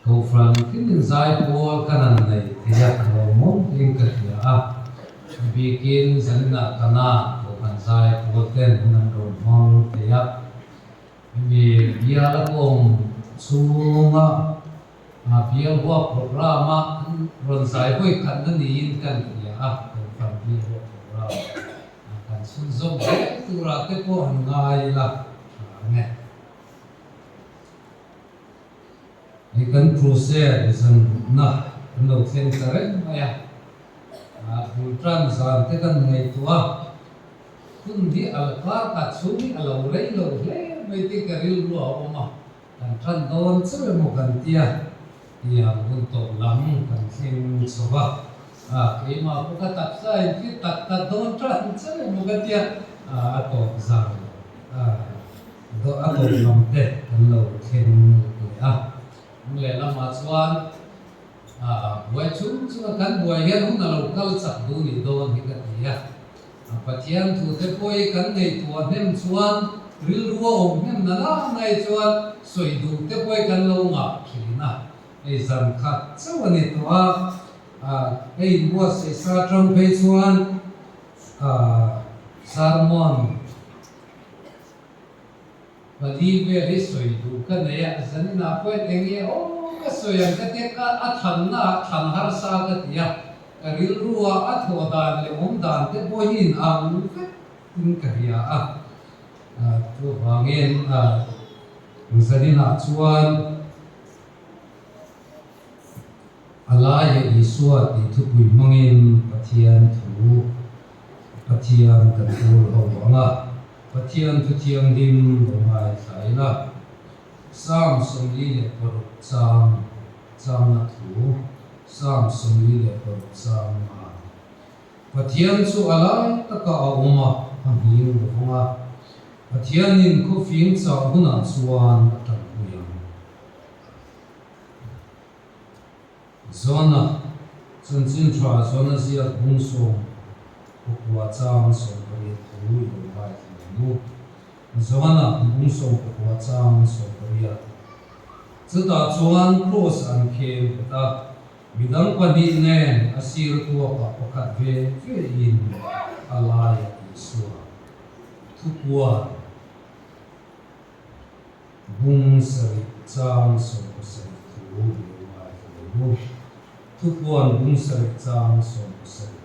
Câu phần kinh giải của kanan này thì ya kalau muốn in cái gì bikin zanina kana của phần giải của tên nan rồi mong thì ya vì bia là cùng sunga bia của programa rồi giải với kan nan in kan thì ya câu phần bia của program kan sun zoom cái tu ra cái của hàng ngày là nghe ikan proses isan na no sen karen maya ultran san te kan ngai tua kun di alqa ka chumi alo le mai te karil ru oma kan tran don chwe mo kan tia ya mun to lam kan sin soba ke ma ko ka tak sai ki tak don tran chwe mo kan tia to za do ato lam te kan lo sen lệ là mà chuan buổi chúng kan buổi hiền hung là local sắc du ni don hi cái ya pathian thu te poi kan nei tua nem chuan ril ruo om nem na la nai chuan soi du te poi kan lo nga khilina ei zan khat chawani tua ei bua se sa tram pe chuan sermon bali ve soi du ka neya zanina point engi ka soyan ka te ka athan har sa ka tia ril ruwa athodan le dan te bohin ang tin ka ya to wangen zanina chuan alaya isua ti thu pui mangin pathian kan thu ho wanga pathian thu thiang dim lo mai sai la sam som li le por cham na thu sam som li le por cham ma pathian chu alai taka awma hi lo honga pathian in ko fiing cha huna chuan atan huyang zona chin tra zona zia bung so ko cham so ri thu lo mai zona bung so ko chang so korea chuta chuan cross an khe ta midang pani ne asir tu pa pakhat ve in alaya isua thupua bung sari chang so ko sari thu mai thupuan bung sari chang so ko sari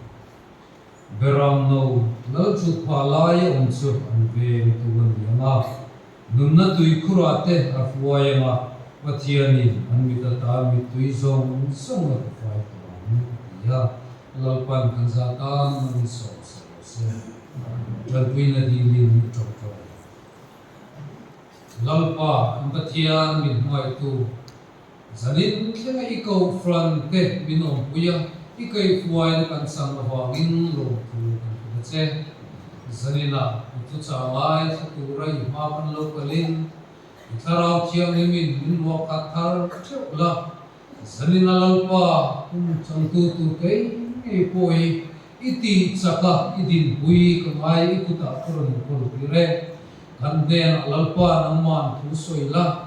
beram no chu phalai chu an ve tuan yama nunna tui khurate afwayama pathiani an mi ta mi tui zong song la fai to ya lalpan kanza ta man so se lalpuina di lin chok lalpa pathian mi mai tu zanin khenga iko front te binom puya ikai fuai kan sang wangin lo tu kan che zanina tu chawai tu rai ma pan lo kalin tharau chiang min wa ka thar la zanina lalpa chang tu kai ei poi iti chaka idin hui kamai ikuta koron kol pire kan den lalpa nangman thu soila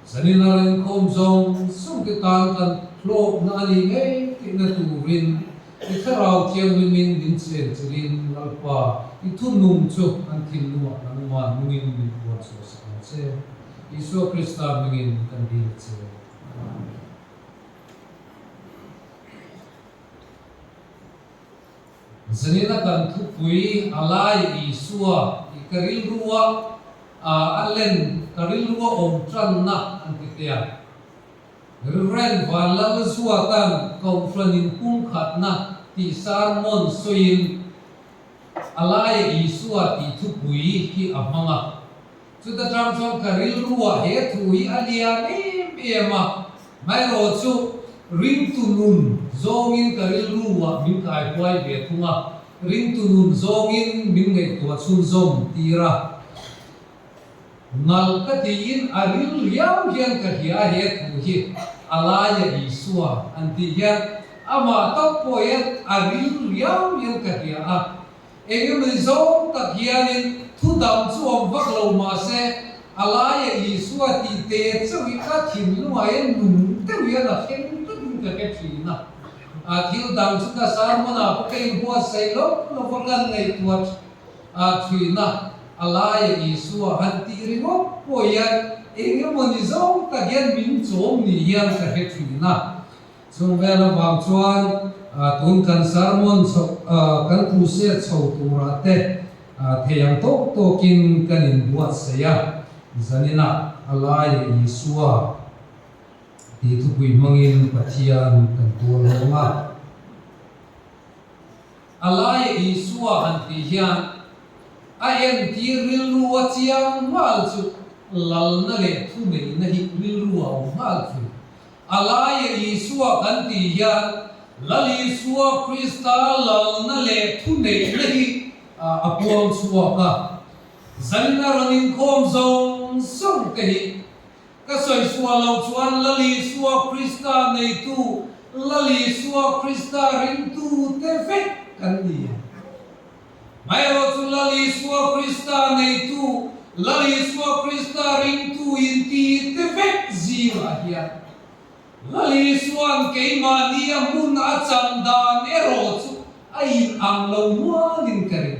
zanina len khom zong sung ke tan kan lo na ni ngai na tu rin itharau chiang min din chen chelin lalpa ithunum chu an thil nuwa nangman mungin min ko so sa che isu krista mingin kan din che zanina kan thu pui alai isua ikaril ruwa allen karil ruwa om tran na an titia ren valal suatan konfranin kung khatna ti sarmon soin alai isua ti thupui hi amanga chuta tramchom karil ruwa he thui alia ni bema mai ro chu ring tunun zongin karil ruwa min kai kwai be thunga ring tunun zongin min ngai to chun zom tira ngal ka tin aril yaw hian ka hiya he thu hi alaya isua anti hian ama to poet aril yaw hian ka hiya engem zong ka hianin thu dam chuam vak lo ma se alaya Isua ti te chawi ka thim luai nun te wi na khen tu ka ke thina a thil dang chu ka sarmona pakai bua sai lo vakan nei tuat a thina alaya Isua han ti ringo poyan enge moni zong ta gen min chom ni hian ka he thina chung vela wang chuan tun kan sermon kan crusade chho tura te theyang tok tokin kan in buat seya zanina alaya Isua ti tu pui mangin pathian kan tur longa alaya Isua han ti hian a en ti ril ruwa chiang mal chu lal na le thu nei na hi ril ruwa mal chu alaya Isua kan ti hian lali suwa Krista lal na le thu nei na hi apuang suwa ka zanina ranin khom zong song ke hi ka soi suwa lo chuan lali suwa Krista nei tu lali suwa Krista ring tu te fek kan ni mai ro chu lali suwa Krista nei tu lali suwa Krista ring tu in ti te fek zira hian lali suan ke mani amun a chandan ero chu ai ang lo muanin kari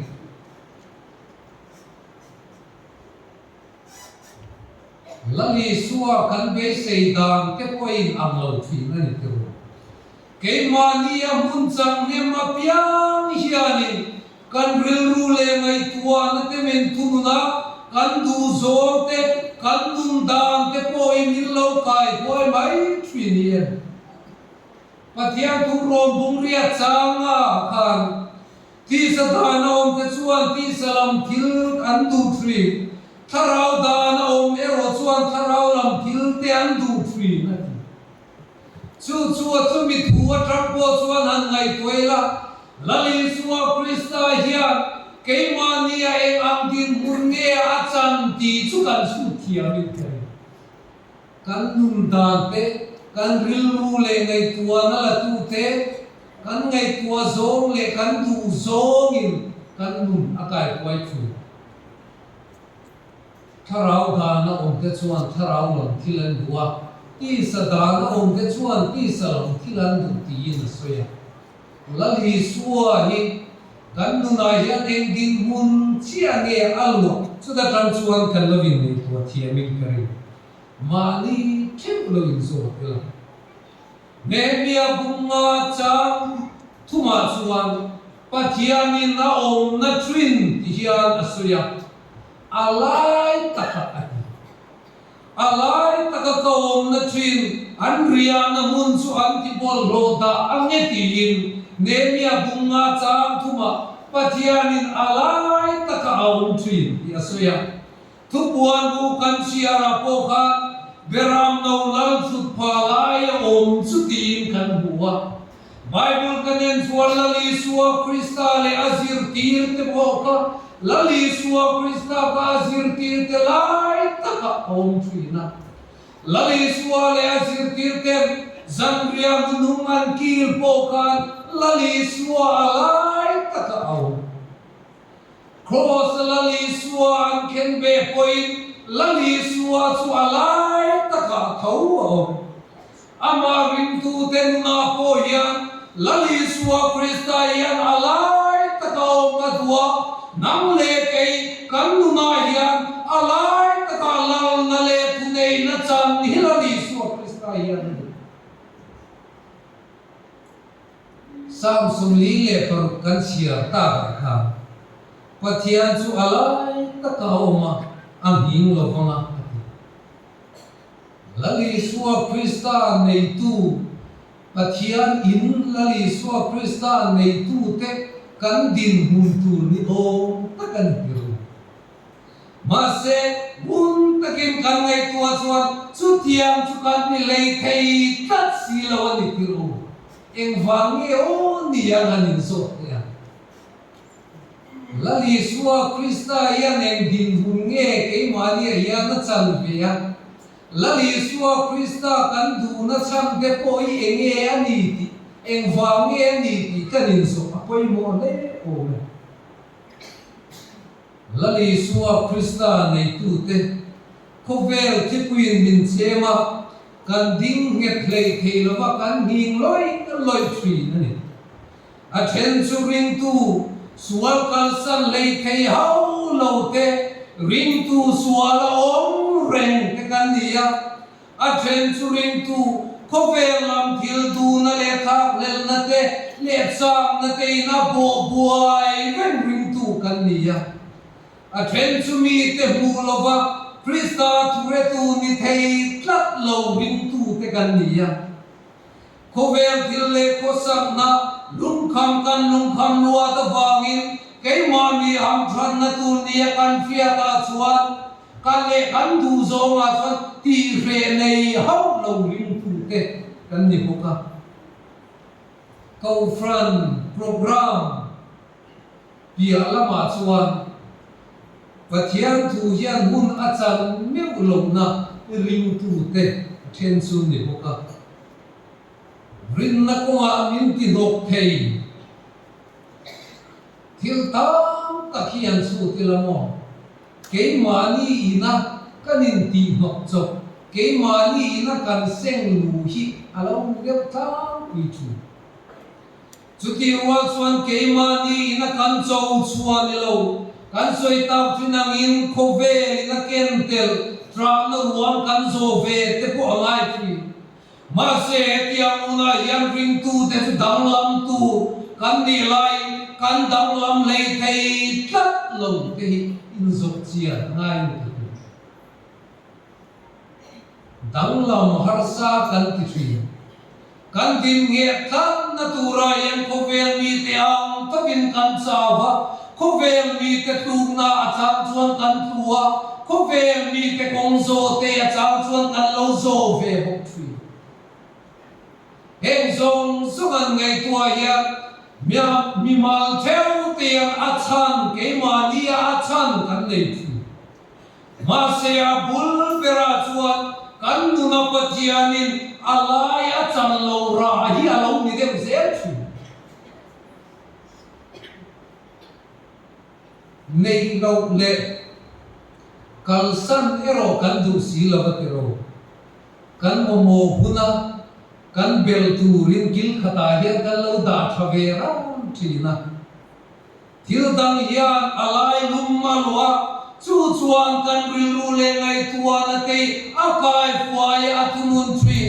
lali suwa kan be seidan ke poin ang lo thin ani tu ke mani amun chang ne ma piang hianin kan ril ru le ngai tua na te men tununa kan du zo te kan dun dan te poin in lo kai poi mai twinian pathian tu rom bung ria changa kan ti sa danom te chuan ti salam thil an du thri tharau dan om ero chuan tharau lam thil te an du thri na chu mi thu a trak po chuan an ngai toila lali suwa Krista hian ke mania eng ang din munge a chan ti chu kan su thiamin kai kan nun dan te kan ril ru le ngai tua na la tu te kan ngai tua zong le kan du zong in kan nun akai kwai thu tharau da na om te chuan tharau lam thilan duwa ti sa da na om te chuan ti sa lam thilan du ti na soya lali suwa hi kan nunai hian eng din mun chia nge alu chuda kan chuan kan lovin nei tua thiamin kari mani thim lovin zo pela nemia bunga chang thuma chuan pathianin na om na trin hian asuya alai taka ka om na trin an ria na mun chu an ti bol roda angeti in nemia bunga chang thuma pathianin alai taka aum trin yasuya thupuan bu kan siara poka beram no lal thut palai om chutin kan buwa bible kanen lali suwa Krista le azir tir te poka lali suwa Krista ka azir tir te lai taka aum trina lali suwa le azir tir te zambria munungan kil pokan lali suwa alai taka aum cross lali suwa an ken be point lali suwa chu alai taka thau aum ama ring tu ten na po yan lali suwa Krista yan alai taka aum adwa nang le kay kanuna yan alai taka lal na le tunay na chan hilali suwa Krista yan Samsung lile per kan siar ta ka pathian chu alai taka oma ang hing lo nga lali suwa Krista nei tu pathian in lali suwa Krista nei tu te kan din hun tu ni o takan hiru mase mun takin kan ngai tua chuan chu thiam chu kan ni lei thei tat si lo ni hiru eng vange o ni yang anin so ya lali suwa Krista yan eng din hun nge ke mani ya na chan ve ya lali suwa Krista kan du na cham de poi enge ani ti eng vange ani ti kanin so apoi mo le o lali suwa Krista nei tu te khovel thi queen min chema kan ding nget lei theilowa kan hing loi thri ani a then chu ring tu sual kalsan lei thei hau lo te ring tu suala om reng te kan nia a then chu ring tu khovel lam thil du na le thak lel na te le chak na te na bo buai ven ring tu kan nia a then chu mi te bu lova Krista ture tu ni thei tlat lo ring tu te kan nia khovel thil le kho sak na lung kham lua ta wangin cái mani am than na tu nia kan fia ta chuan kan le kan du zo ma chuan ti re nei hau lo ring tu te kan ni boka kau fran program pia lama chuan Pathian tu hian mun achan meu lo na ring tu te then chu ni boka rin na ko ma min ti dok thei thil tam ta khian chu ti lamo ke mani ina kanin ti nok chok ke mani ina kan seng lu hi alo le tam pi chu chuti wa chuan ke mani ina kan chou chuan lo kan soi tap chinang in khove ina kentel tra no ruam kan zo ve te po angai fi ma se tiang una yang ring tu te dang lam tu kan ni lai kan dang lam lei thei tlat lo te in zok chia ngai tu dang lam har sa kan ti thi kan din nge kan na tu ra yang khove mi te ang takin kan chawa khovel mi te tu na achang chuan kan tua khovel mi te kong zo te achang chuan kan lo zo ve bok thui heng zong sungan ngai tua ya mi mal theo te achan ke mania achan kan nei thu ma se a bul pera chuan kan nu na patianin alai achan lo ra hi alo ni de zel thu nei lo le kalsan ero kan du si lawa ero kan mo huna kan bel tu rin gil khata hian kan lo da thave ram thina thil dang hian alai lum malwa chu chuan kan ril ru le ngai tua na te akai fuai atumun tri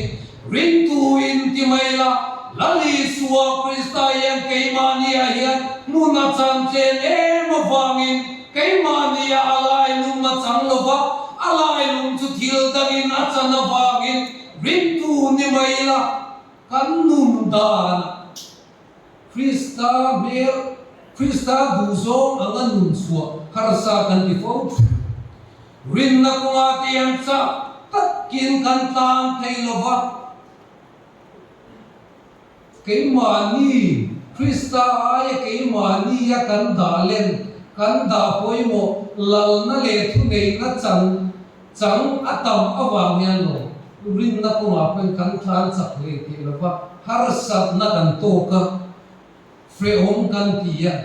rin tu in ti maila lali suwa krista yang keimania hian muna chan chen em wangin keimania alai lum ma chang lova alai lum chu thil dangin achana wangin rin tu ni maila kan num dan krista mel krista du zo angan nun suwa harsa kan ti fo rin na ko ati ang sa takin kan tang thei lova cái mani Krista ai cái mani ya kan dalen kan da poi mo lal na le thu nei na chang atam awang yan lo rin na ko ma pen kan than sak le ti lo pa har sat na kan to ka fre om kan ti ya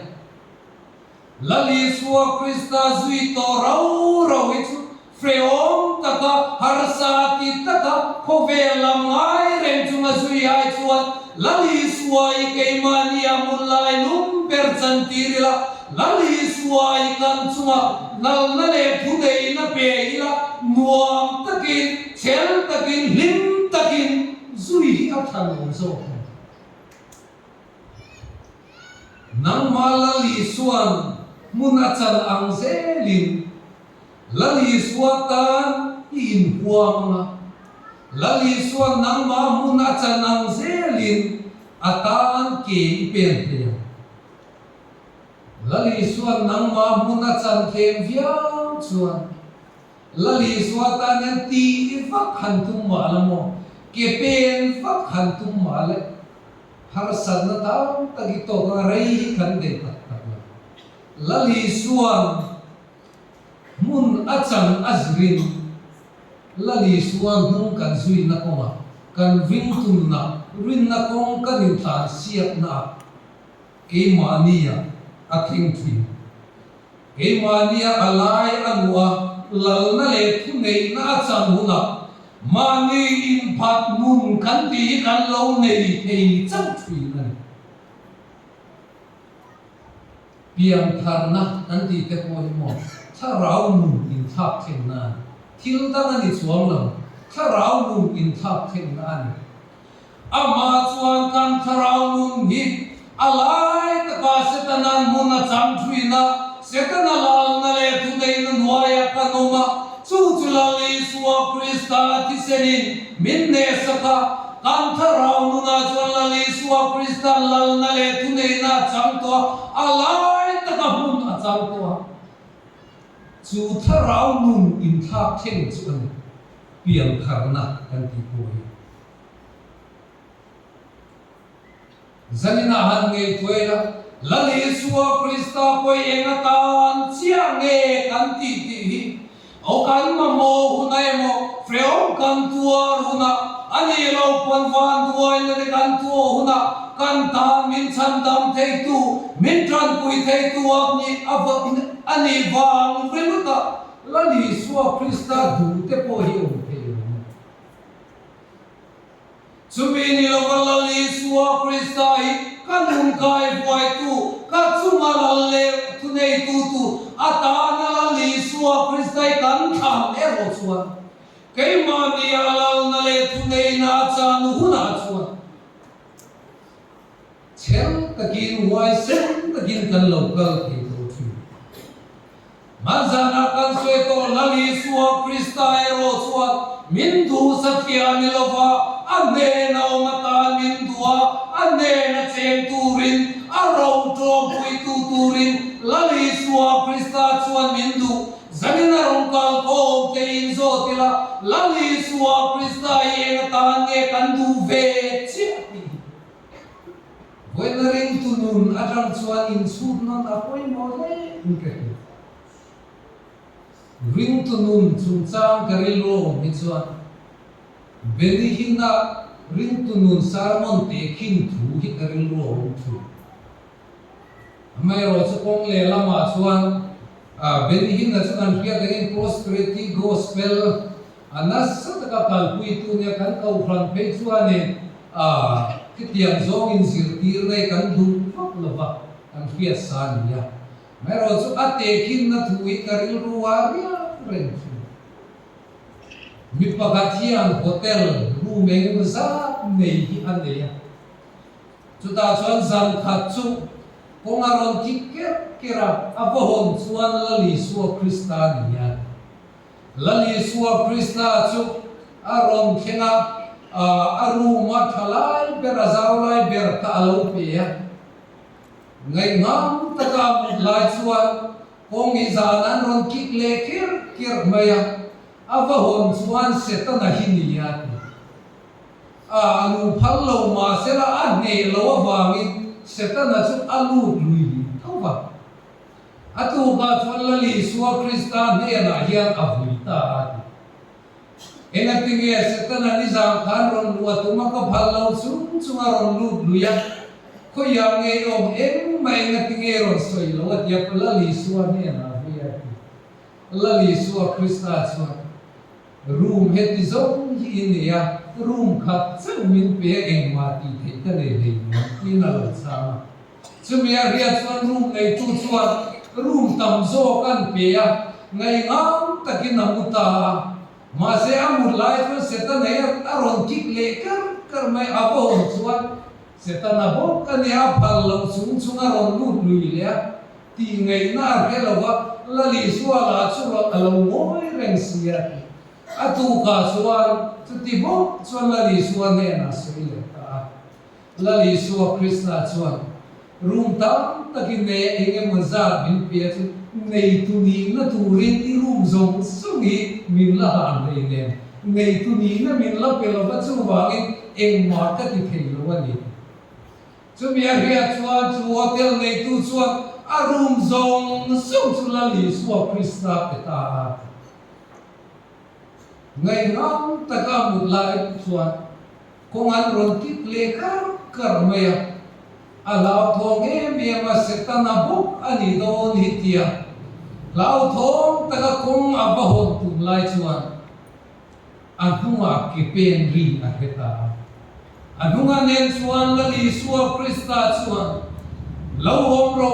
lali suwa Krista zui to rau itu fre om taka har sati taka khove lam ai ren chunga zui ai chuan lali suai keimania mulai lum percantirila lali suai kan chunga nal na le thudei na pe ila nuam takin chel takin lim takin zui athan zo nang malali suan munachan ang zelin lali suatan in huang lali suan nang ma munachan ang zelin atan ke pen te lali suan nang ma munachan kem viang chuan lali suatan yang ti fak hantum malamo ke pen fak hantum male har san na taw tagito ka rei kan de tak lali suan mun achan azrin lali suan nung kan zui na koma kan ving tum na rin na kong kan tan siap na ke mania aking tui ke mania alai anwa lal na le thu nei na chang huna mani in phat mun kan ti kan lo nei thei chang thui na piang thar na an ti te ko mo tha rau mun in thap theng na thil ta na ni chuang lam tha rau mun in thap theng na ni ama chuan kan tha rau mun hi alai ta ka setanan mun na chang thui na setana lal na le thu nei na nuaya kanoma chu chulali suwa krista ti senin minne saka kantha raunu na chulali suwa krista lal na le thu nei na chang to alai ta ka hun a chang to chu tha raunu in thak theng chuan piang kharna kan ti ko zanina han nge toila lali suwa krista poi enga tan chiang nge kan ti ti o kan ma mo hunai mo freo kan tua huna ani lo pon van duai le kan tua huna kan ta min chan dam thei tu min tran pui thei tu ni avak ani wang fremuta lali suwa krista du te po hi o thei Subini lali suwa krista hi kanun kai buai tu katsuma lalle tunei tu atana lali suwa kristai kan tham ero chuan keima ni alal na le tunei na chanu huna chuan chel takin wai sen takin kan local ke to chu manzana kan soi to lali suwa kristai ero chuan min du satya milova ane na mata min dua ane na chen turin arau to pui tu turin lali suwa krista chuan min du zanina rongkal ko te in zo tila lali suwa krista eng tan nge kan du ve chi weathering tu nun atang chuan in sud non apoi mo le ke ring tu nun chung chang karil ro mi chuan beni hinna ring tu nun sarmon te khin thu hi karil ro thu mai ro chukong le lama chuan beni hinna chuan ria dengan prosperity gospel anas sataka kalpui tu nya kan kau fran pe chuan ne kitiang zong in sirtir nei kan du fak lova kan ria san ya mai ro chu ate khin na thui karil ro wa ria ren mi pakathian hotel room eng za nei hi aneya chuta chuan zan khat chu kongaron ki kera avohon chuan lali suwa kristania lali suwa krista chu aron khenga aru ma thalai berazawlai ber ka alo pe ya ngai ngam taka lai chuan kong hi zanan ron kik le kir maya avahon chuan setana hiniya anu phallo ma sera ane lo awangin setana chu alu lui thova atu ba chuan lali suwa krista ne na hian avuita ena tinge setana ni jang khan ron lu atuma ka phallo chunga ron lu luya khoya nge om em mai na tinge ron soi lo atia lali suwa ne na hian lali suwa krista chuan room heti zong hi inia room khat chawmin pe engma ti thei le le ni na lo cha chumia ria chuan room nei tu chuan room tam zo kan pe a ngai ngam takin amuta ma se amur lai chuan seta nei aron kik le kar mai avon chuan seta na bo kan ya phal lo chung aron lu lui le ti ngai na helawa lali suwa la chu lo moi reng sia atu ka suan tuti bo chuan lali suan ne na soile ta lali suwa krista chuan room tam takin ne enge maza bin pe chu nei tu ni na tu rin ti room zong sungi min la han nei ne nei tu ni na min la pe lo ba chu wangin eng ma ta ti thei lo ani chu bia ria chuan chu hotel nei tu chuan a room zong sung chu lali suwa krista pe ta ngai ngam taka mut lai chuan kongan ron kit le kar maya alaw thong e mi ma setana buk ani don hitia lau thong taka kong abahon tum lai chuan anhunga kipen ri aheta anhunga nen chuan lali suwa Krista chuan lau homro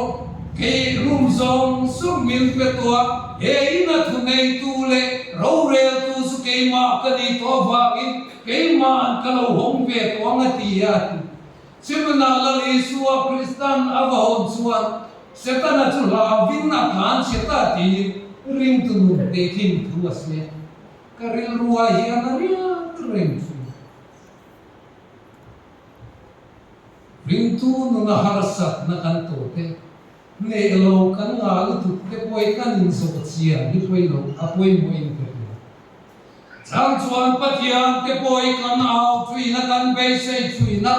ke rum zong sum mil petua he ina thunei tu le ro rel tu su ke ma kani to vagin ke ma an kalau hom ve to ngatia simna lali suwa Kristan abahon chuan setana chu la vinna khan seta ti ring tu nu dekin tu asme karil ruwa hi anaria ring tu ring tu nu na harsat na kan to te ne lo kan nga lu tu te poi kan in so chia ni poi lo apoi mo in te chang chuan pathian te poi kan au thui na kan be sei thui na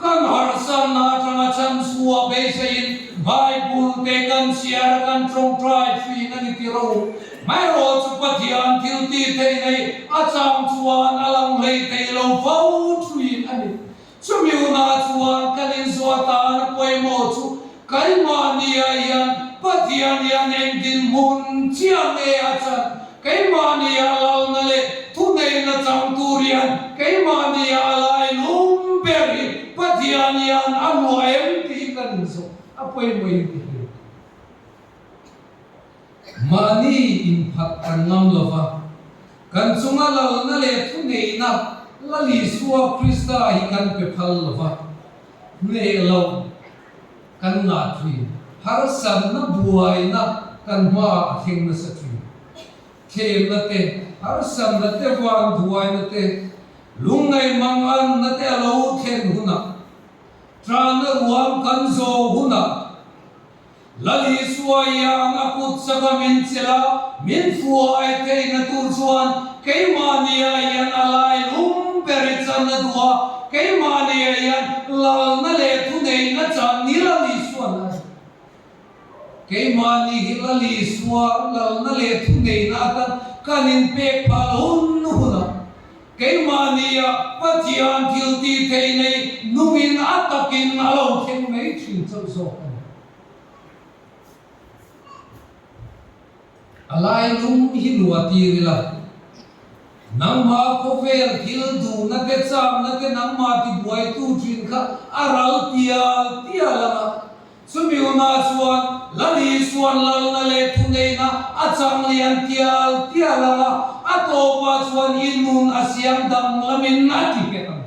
kan harsan na changa chan suwa be sei Bible te kan share kan trong try thui na ni ti ro mai ro chu pathian thil ti te nei a chang chuan alang lei te lo fau thui ani chumiu na chuan kan in zo ta na poi mo chu kai ma ni yan pathian yan en din mun chiang e a chan kai ma ni alal na le thu nei na chang turian kai ma ni alai lum beri pathian yan anu em ti kan zo apoi mo in ti mani in phat kan ngam lova kan chunga lal na le thu nei na lali suwa Krista hi kan pe phal lova ne lo kan nga thui har san na buai na kan ma thing na sa thui the na te har san na te wan buai na te lungai mangan na te lo khen huna tran na ruam kan zo huna lali suwa yang akut sa min sila min fu ai te na tur chuan ke mania yan alai lum perichan na dua ke mania yan lal na le thu nei na chan ni lali suwa na ke mani hi lali suwa lal na le thu nei na ta kanin pe palun huna ke mania pathian thil ti te nei numin atakin alo khen mei thin chau zo alai lum hi luati rila nang ma ko vel thil du na te cham na te nang ma ti buai tu thin kha aral tia lama sumiu na chuan lali suan lal na le thu nei na achang lian tia lama ato pa chuan inun asiam dam lamin na ti pe tam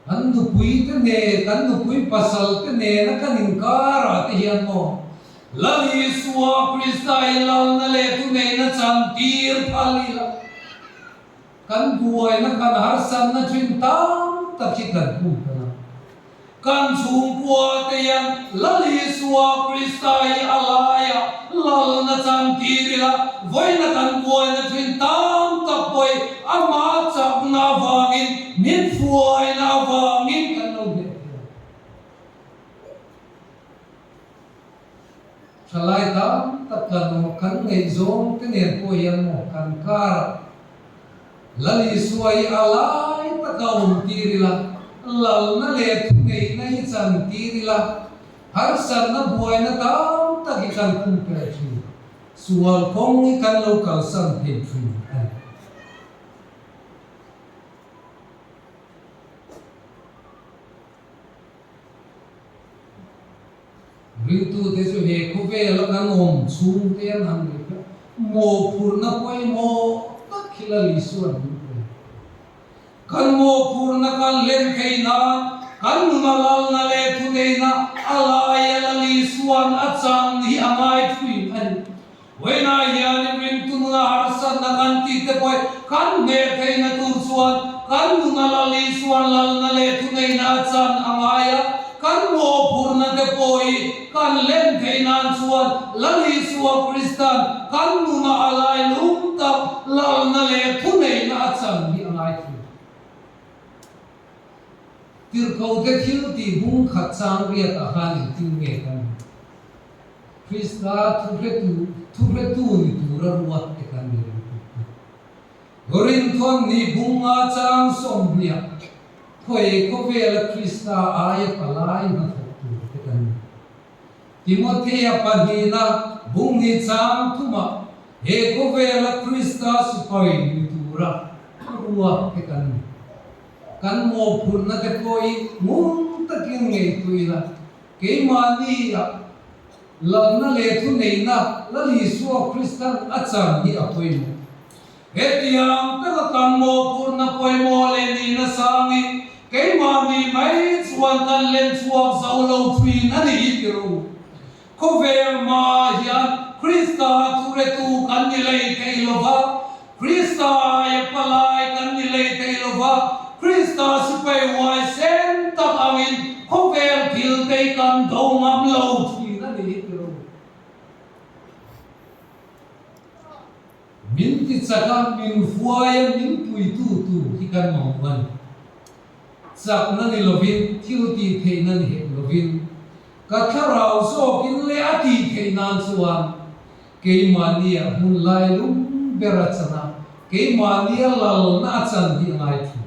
kan nu pui te ne kan nu pui pasal te ne na kan in kara te hian mo lali suwa Krista lal na le tu ne na chan tir phalila kan buai na kan har san na thin tam tak chi kan pu na kan chung kwa te yan lali suwa Krista alaya lal na chan tirila voi na kan buai na thin tam tak poi ama chap na wangin min fuai na wangin kan lo de salai tam tak kan kan ngai zong te ne po yan mo kan kar lali suai alai takaum tirila lal na le thu nei nai chan tirila har san na buai na tam tak kan kum pe chi sual kong kan lo kal san pe chi Rintu te su he ko ve la kan om chung te an ham ni mo purna poi mo takhila li suan kan mo purna kan len theina kan nu malal na le thu neina ala ya la li suan achang ni amai thui an wena ya ni rintu na harsan na kan ti te poi kan ne theina tur suan kan nu na la li suan lal na le thu neina achang amaya kan mo purna te poi kan len theinan chuan lali suwa Kristan kan nu na alai lum tak lal na le thu nei na achang ni alai thu tir ko te thil ti bung khat chang ria ta han ti nge kan Krista thu re tu ni tu ra ruat te kan ni gorin thon ni bunga chang som nia khoi ko ve la Krista ai palai na thu te kan Timothea panina bungi chang thuma he ko vela Krista sipai mitura ruwa te kan mo phurna te poi ngun takin ngei tuina ke mani lamna le thu neina la li suwa Krista acham hi apoi mo etiam pe kan mo phurna poi mo le ni na sangi ke mani mai chuan kan len chuak zaulo thui na ni tiro ko ve ma hian Krista turetu kan ni lei keilova Krista ya palai kan ni lei keilova Krista sipai wai sen tak angin ko ve thil te kan do ngam lo thui na ni tiro min ti chaka min fuaya min pui tu hi kan mongwan chak na ni lovin thil ti the na ni he lovin ka tharau so kin le ati the nan chuan ke mania hun lai lum berachana ke mania lal na chan hi ngai thu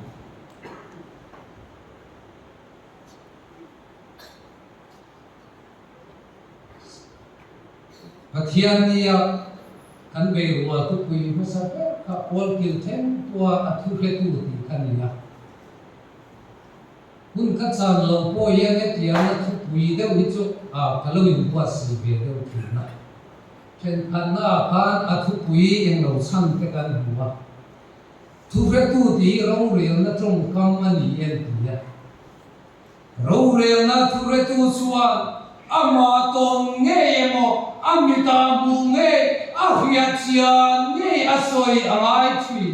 pathian nia kan be ruwa tu pui masa ka pol kil them tua athu he tu ti kan nia kun ka chan lo po ye ne tia na thu pui de wi chu kalowin wa si be de tu na chen khan na khan athu pui eng lo chan te kan huwa thu he tu ti ro re na trong kam ani en tia ro re na thu re tu chuan ama tong nge mo amita bu nge ahia chian nge asoi angai thui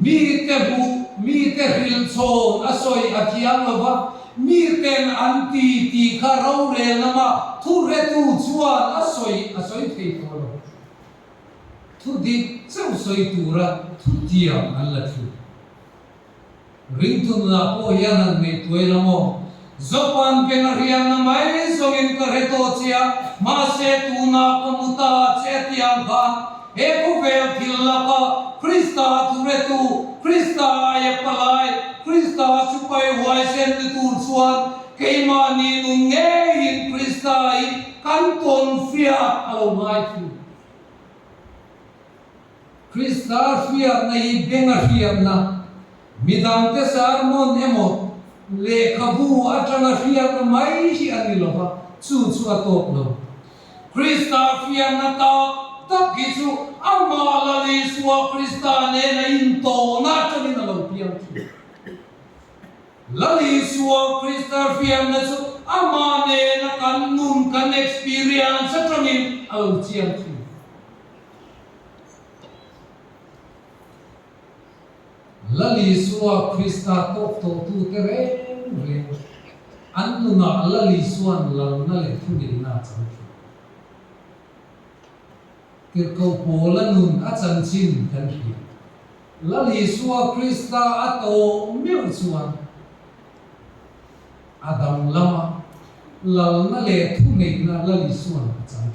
mi te hil chon asoi atiang lova mi ten anti ti kharau re nama thu re tu chuan asoi thei ko lo thu di chau soi tura thu tiam an la thu ring tu na po yan an me tuelamo Zopan penarian na mai songin kareto chia mase tuna kamuta chetiam kha eko vel thillaka Krista turetu Krista ya palai Krista supai waisen tur suan keimani nun ngein Krista I kanton fia alo mai tu Krista fia na I benga fia na midang te sarmon emo le khabu atanga fia mai hi anilova chu atok lo Krista fia na ta ki chu amala li suwa Krista ne na into na chani na lo piang chu lali suwa Krista fia na chu amane na kan nun kan experience atangin al chiang chu lali suwa Krista tok to tu tere anu na lali suan lal na le thuni na chang kir ko pola nun a chan chin kan hi lali suwa Krista ato meu chuan adam lama lal na le thuni na lali suan chang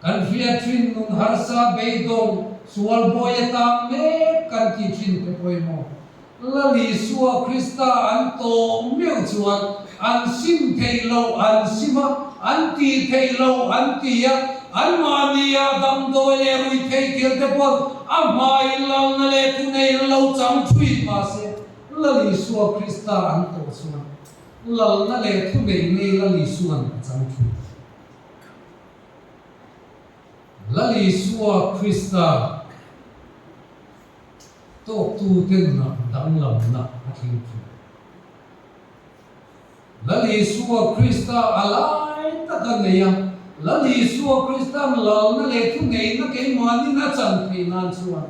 kan fia trin nun harsa beidong sual boya ta me kan ti trin te poimo lali suwa Krista anto meu chuan an sim theilo an sima anti theilo antia an mania dam do ye rui thei kel te pon amai lal na le tu nei lo cham thui ma se lali suwa Krista anto chuan lal na le tu nei lali suan cham thui lali suwa Krista tok tu ten na dang lam na athing thu lali suwa Krista alai ta kan neya lali suwa Krista lal na le thu nei na ke mani na chan thei nan chuan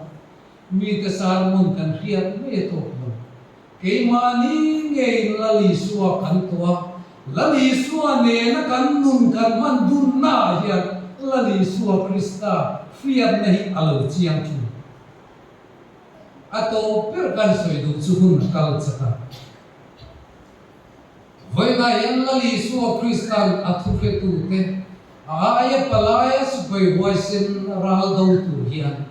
mi te sarmon kan hiat me tok lo ke mani nge lali suwa kan toa lali suwa ne na kan nun kan man dun na hiat lali suwa Krista fiat nahi alo chiang thu ato per kan soi du chuhun kal chaka voina yan lali suwa Krista athu fe tu te aya palaya supai voicen ral do tu hian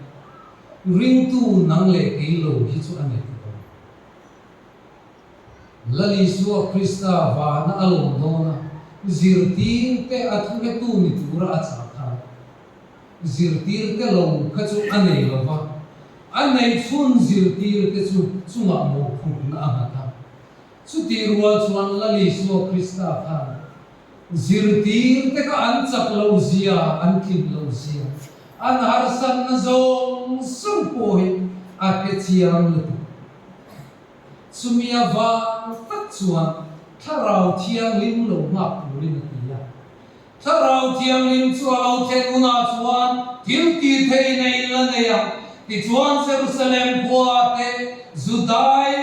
ring tu nang le keilo hi chu ane lali suwa Krista va na alom dona zirtir te athu he tu ni tura acha kha zirtir te lo kha chu anei lova anei phun zirtir te chu chunga mo phun na ha tha chu ti rual chuan la li so Krista kha zirtir te ka an chak lo zia an kin lo zia an har san na zong sum po hi a ke chiam le sumia va tak chuan tharau thiang lim lo ma purin tia tharau thiang lim chuan lo thenguna chuan til ti thei nei la neya ti chuan Jerusalem kwa te Judai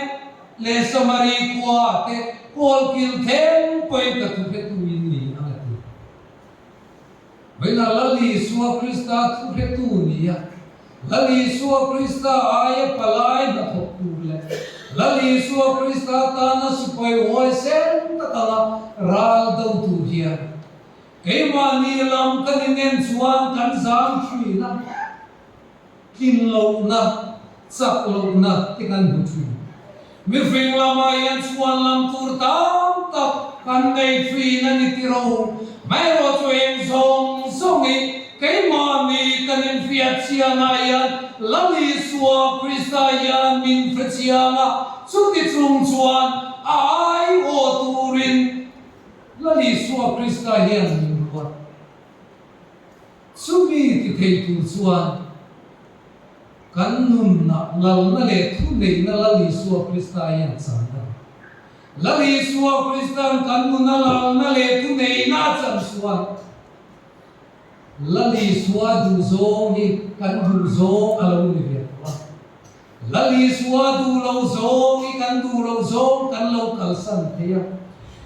le Samari kwa te kol kil theng poi ka tu he tu in ni ati Vaina lali suwa Krista tu he tu ni ya lali suwa Krista aya palai na thok tu le lali suwa Krista ta na supoi oi sen ta ta ral dau tu hia keima ni lam kan nen chuan kan zam thui na kin lo na chak lo na ti kan bu thui mi fing lama yan chuan lam tur tam tak kan nei thui na ni ti ro mai ro chueng zong zong i keima mi kan in fiat sia na yan lali suwa Krista yan min fretianga chuti chung chuan ai o turin lali suwa Krista yan min ruat sumi ti thei tu chuan kan nun na lal na le thu nei na lali suwa Krista yan chan na lali suwa Krista kan nun na lal na le thu nei na chan suan lali suwa du zo hi kan du zo alo ni ve lali suwa du lo zo hi kan du lo zo kan lo kal san thea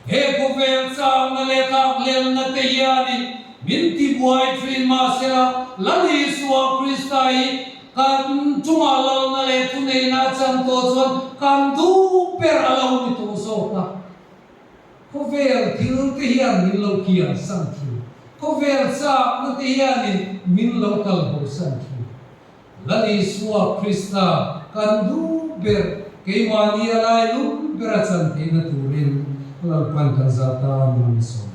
he ko vel chang na le ka lel na te yani min ti buai trin ma sera lali suwa Krista hi kan tunga lal na le tu nei na chan to chuan kan du per alo ni tu zo ka ko vel thil te hian min lo kian san thi ko vel cha na te hian min lo kal ho san thi lali suwa Krista kan du ber keimani alai lu ber chan the na turin lal pan kan zata mun so